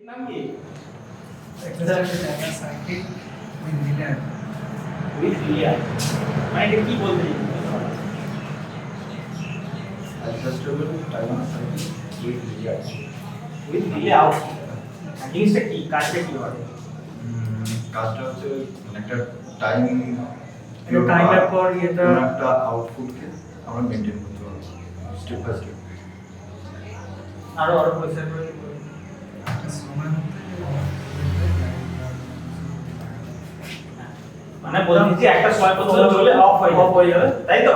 নাম কি? Exercise data circuit with relay. With relay. মানে এটা কি বলতে চাইছো? Adjustable timer circuit with relay. With relay out. জিনিসটা কি? কাজটা কি হবে? কাজটা হচ্ছে একটা টাইম এটা টাইমের পর এটা একটা আউটপুটকে আমরা মেইনটেইন করতে পারবো স্টেপ বাই স্টেপ। আরো পয়সা করে একটা সময় মধ্যে মানে বলছি একটা সময় পর্যন্ত চলে অফ হয়ে যাবে তাই তো?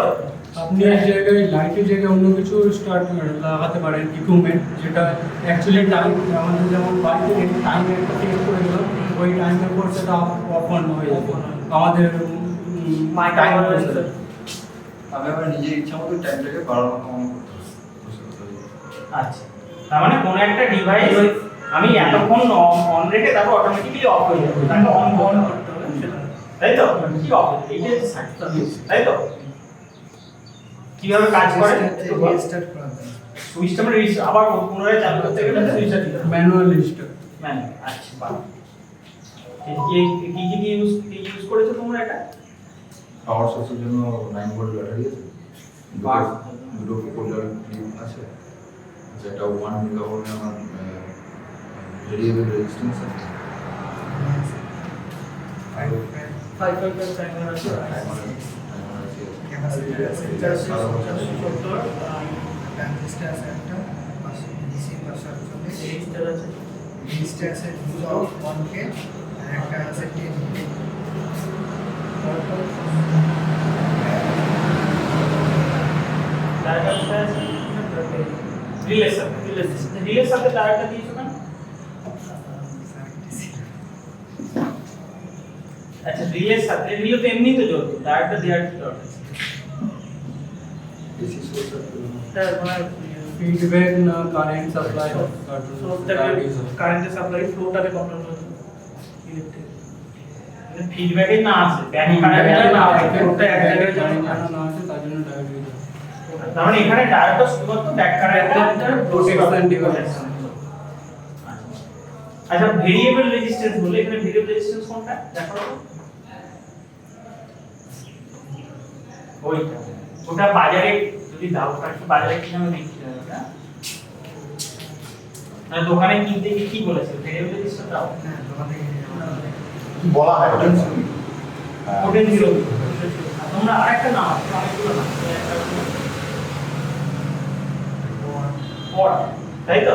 আপনি এক জায়গায় লাইটের জায়গায় অন্য কিছু স্টার্ট লাগাতে পারেন ইকুইপমেন্ট যেটা অ্যাকচুয়ালি টাইম আমাদের যেমন বাড়িতে টাইমের একটা ফিক্স করে দিল ওই টাইমের পর সেটা অফ অন হয়ে যাবে আমাদের টাইম আমি আমার নিজের ইচ্ছা মতো টাইমটাকে বাড়ানো কমানো করতে পারি। আচ্ছা তার মানে কোন একটা ডিভাইস আমি এতক্ষণ অন রেখে তারপর অটোমেটিক্যালি অফ হয়ে যাবে তাকে অন করতে হবে তাই তো? কি অফ এইটা তাই তো? কিভাবে কাজ করে রিস্টার্ট করা যায়। সুইচটা মানে আবার পুনরায় চালু করতে গেলে সুইচটা দিতে হবে ম্যানুয়াল রিস্টার্ট ম্যানুয়াল। আচ্ছা বাহ কি ইউজ করেছো তোমরা এটা? পাওয়ার সোর্সের জন্য 9 ভোল্ট ব্যাটারি আছে, দুটো পোলার ক্লিপ আছে, যেটা 1 মেগা ওহম আমার ভেরিয়েবল রেজিস্ট্যান্স আছে, 5 টাইমার আছে ক্যাপাসিটর আছে, ট্রান্সজিস্টর ট্রানজিস্টর আছে একটা, পাশে ডিসি 540, রেজিস্টার আছে রেজিস্টার আছে 1K আর একটা আছে 10K। ডায়াগ্রামটা আছে রিলের সাথে ডায়াগ্রামটা দিয়েছো কেন? আচ্ছা রিলের সাথে রিলে তো এমনি তো জ্বলতো ডায়াগ্রামটা দেওয়ার কি দরকার? ডিসি সোর্স এটা মানে ফিডব্যাক না কারেন্ট সাপ্লাই কারেন্ট সাপ্লাই ফ্লোটাকে কন্ট্রোল করতে ইলেকট্রিক মানে ফিডব্যাকে না আছে ব্যাক কারেন্টটা না আছে ফ্লোটা এক জায়গায় কারেন্ট জমা না আছে তার জন্য ডায়োড তার মানে এখানে ডায়োডটা শুধুমাত্র ব্যাক কারেন্টের প্রোটেকশন ডিভাইস। আচ্ছা ভেরিয়েবল রেজিস্ট্যান্স বলে এখানে ভেরিয়েবল রেজিস্ট্যান্স কোনটা দেখো তো ওইটা ওটা বাজারে যদি দাও কাছে বাজারে কিনে আমি বিক্রি হয় ওটা না দোকানে কিনতে গিয়ে কি বলেছে ভেরিয়েবল রেজিস্ট্যান্স দাও হ্যাঁ, দোকান থেকে বলা হয় পোটেনশিয়াল তোমরা আরেকটা নাম আছে অনেকগুলো নাম পট তাই তো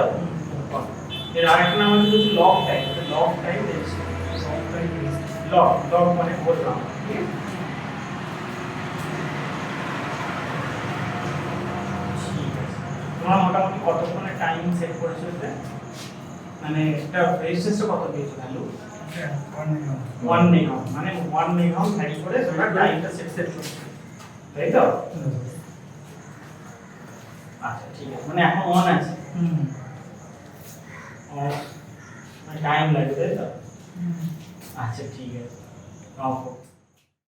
এর আরেকটা নাম হচ্ছে লগ টাইম লগ মানে বললাম তোমরা মোটামুটি কতক্ষণে টাইম সেট করেছো এটা মানে এটা রেজিস্ট্যান্সটা কত দিয়েছো ভ্যালু 1 মেগা মানে 1 মেগা ভ্যারি করে তোমরা টাইমটা সেট করছো তাই তো? আচ্ছা ঠিক আছে মানে এখন অন আছে মানে টাইম লাগবে তাই তো? আচ্ছা ঠিক আছে অফ